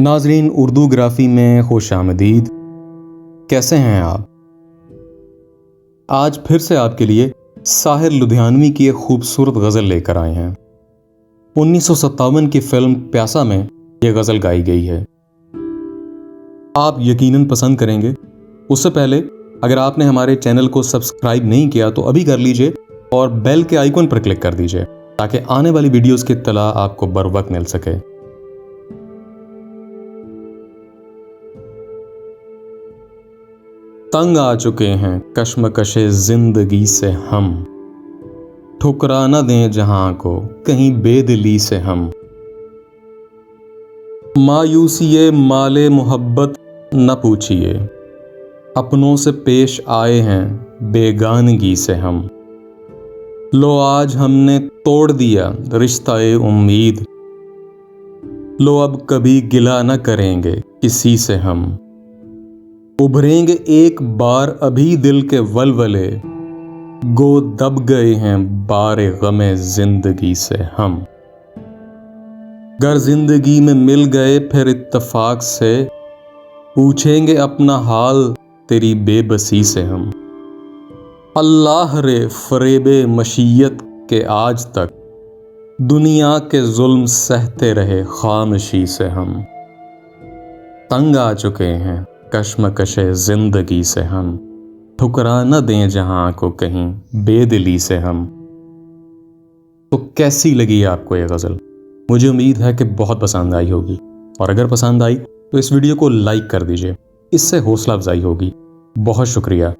नाजरीन, उर्दू ग्राफी में खुश आमदीद। कैसे हैं आप? आज फिर से आपके लिए साहिर लुधियानवी की एक खूबसूरत गज़ल लेकर आए हैं। 1957 की फिल्म प्यासा में यह गज़ल गाई गई है। आप यकीनन पसंद करेंगे। उससे पहले अगर आपने हमारे चैनल को सब्सक्राइब नहीं किया तो अभी कर लीजिए और बेल के आइकन पर क्लिक कर दीजिए ताकि आने वाली वीडियोस की इत्तला आपको बर वक्त मिल सके। तंग आ चुके हैं कश्मकशे जिंदगी से हम, ठुकरा न दें जहां को कहीं बेदिली से हम। मायूसिए माले मोहब्बत न पूछिए, अपनों से पेश आए हैं बेगानगी से हम। लो आज हमने तोड़ दिया रिश्ता-ए उम्मीद, लो अब कभी गिला न करेंगे किसी से हम। उभरेंगे एक बार अभी दिल के वलवले, गो दब गए हैं बारे गमे जिंदगी से हम। गर जिंदगी में मिल गए फिर इत्तफाक से, पूछेंगे अपना हाल तेरी बेबसी से हम। अल्लाह रे फरेबे मशीयत के आज तक, दुनिया के जुल्म सहते रहे खामोशी से हम। तंग आ चुके हैं कश्मकशे जिंदगी से हम, ठुकरा न दें जहां को कहीं बेदिली से हम। तो कैसी लगी आपको ये गज़ल? मुझे उम्मीद है कि बहुत पसंद आई होगी, और अगर पसंद आई तो इस वीडियो को लाइक कर दीजिए, इससे हौसला अफजाई होगी। बहुत शुक्रिया।